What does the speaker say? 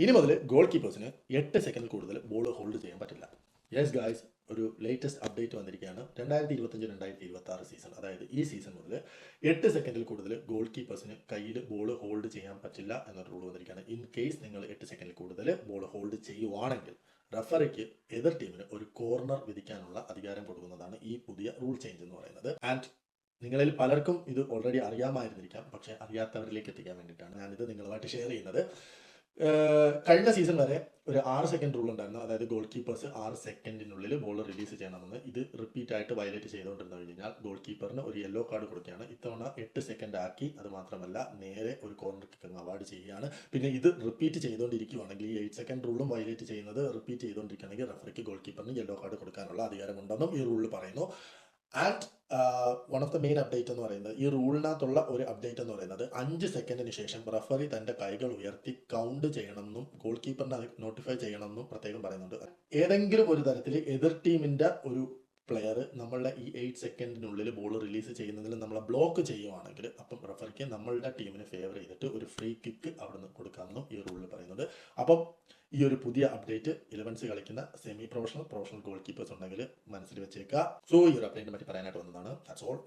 ഇനി മുതൽ ഗോൾ കീപ്പേഴ്സിന് 8 സെക്കൻഡിൽ കൂടുതൽ ബോൾ ഹോൾഡ് ചെയ്യാൻ പറ്റില്ല. യെസ് ഗായ്സ്, ഒരു ലേറ്റസ്റ്റ് അപ്ഡേറ്റ് വന്നിരിക്കുകയാണ്. 2025-2026 സീസൺ, അതായത് ഈ സീസൺ മുതൽ 8 സെക്കൻഡിൽ കൂടുതൽ ഗോൾ കീപ്പേഴ്സിന് കയ്യിൽ ബോൾ ഹോൾഡ് ചെയ്യാൻ പറ്റില്ല എന്നൊരു റൂൾ വന്നിരിക്കുകയാണ്. ഇൻ കേസ് നിങ്ങൾ 8 സെക്കൻഡിൽ കൂടുതൽ ബോൾ ഹോൾഡ് ചെയ്യുവാണെങ്കിൽ റഫറിക്ക് എതിർ ടീമിന് ഒരു കോർണർ വിധിക്കാനുള്ള അധികാരം കൊടുക്കുന്നതാണ് ഈ പുതിയ റൂൾ ചേഞ്ച് എന്ന് പറയുന്നത്. ആൻഡ് നിങ്ങളിൽ പലർക്കും ഇത് ഓൾറെഡി അറിയാമായിരുന്നിരിക്കാം, പക്ഷേ അറിയാത്തവരിലേക്ക് എത്തിക്കാൻ വേണ്ടിയിട്ടാണ് ഞാനിത് നിങ്ങളുമായിട്ട് ഷെയർ ചെയ്യുന്നത്. കഴിഞ്ഞ സീസൺ വരെ ഒരു 6 സെക്കൻഡ് റൂൾ ഉണ്ടായിരുന്നു. അതായത് ഗോൾ കീപ്പേഴ്സ് 6 സെക്കൻഡിനുള്ളിൽ ബോൾ റിലീസ് ചെയ്യണമെന്ന്. ഇത് റിപ്പീറ്റ് ആയിട്ട് വയലേറ്റ് ചെയ്തുകൊണ്ടിരുന്നു കഴിഞ്ഞാൽ ഗോൾ കീപ്പറിന് ഒരു യെല്ലോ കാർഡ് കൊടുക്കുകയാണ്. ഇത്തവണ 8 സെക്കൻഡ് ആക്കി. അത് മാത്രമല്ല, നേരെ ഒരു കോർണർ കിക്ക് അവാർഡ് ചെയ്യുകയാണ്. പിന്നെ ഇത് റിപ്പീറ്റ് ചെയ്തുകൊണ്ടിരിക്കുകയാണെങ്കിൽ, ഈ 8 സെക്കൻഡ് റൂളും വയലേറ്റ് ചെയ്യുന്നത് റിപ്പീറ്റ് ചെയ്തുകൊണ്ടിരിക്കുകയാണെങ്കിൽ റഫറിക്ക് ഗോൾ കീപ്പറിന് യെല്ലോ കാർഡ് കൊടുക്കാനുള്ള അധികാരമുണ്ടെന്നും ഈ റൂളിൽ പറയുന്നു. And one of the main update എന്ന് പറയുന്നത്, ഈ റൂളിനകത്തുള്ള ഒരു അപ്ഡേറ്റ് എന്ന് പറയുന്നത് 5 സെക്കൻഡിന് ശേഷം റഫറി തന്റെ കൈകൾ ഉയർത്തി കൗണ്ട് ചെയ്യണമെന്നും ഗോൾ കീപ്പറിനെ അത് നോട്ടിഫൈ ചെയ്യണമെന്നും പ്രത്യേകം പറയുന്നുണ്ട്. ഏതെങ്കിലും ഒരു തരത്തിൽ എതിർ ടീമിന്റെ ഒരു പ്ലെയർ നമ്മളുടെ ഈ 8 സെക്കൻഡിനുള്ളിൽ ബോൾ റിലീസ് ചെയ്യുന്നതിൽ നമ്മളെ ബ്ലോക്ക് ചെയ്യുവാണെങ്കിൽ അപ്പം റഫറിക്ക് നമ്മളുടെ ടീമിനെ ഫേവർ ചെയ്തിട്ട് ഒരു ഫ്രീ കിക്ക് അവിടുന്ന് കൊടുക്കാമെന്നും ഈ റൂളിൽ പറയുന്നുണ്ട്. അപ്പം ഈ ഒരു പുതിയ അപ്ഡേറ്റ് 11s കളിക്കുന്ന സെമി പ്രൊഫഷണൽ ഗോൾ കീപ്പേഴ്സ് ഉണ്ടെങ്കിൽ മനസ്സിൽ വെച്ചേക്കുക. സോ ഈ ഒരു അപ്ഡേറ്റിനെ പറ്റി പറയാനായിട്ട് വന്നതാണ്. That's all.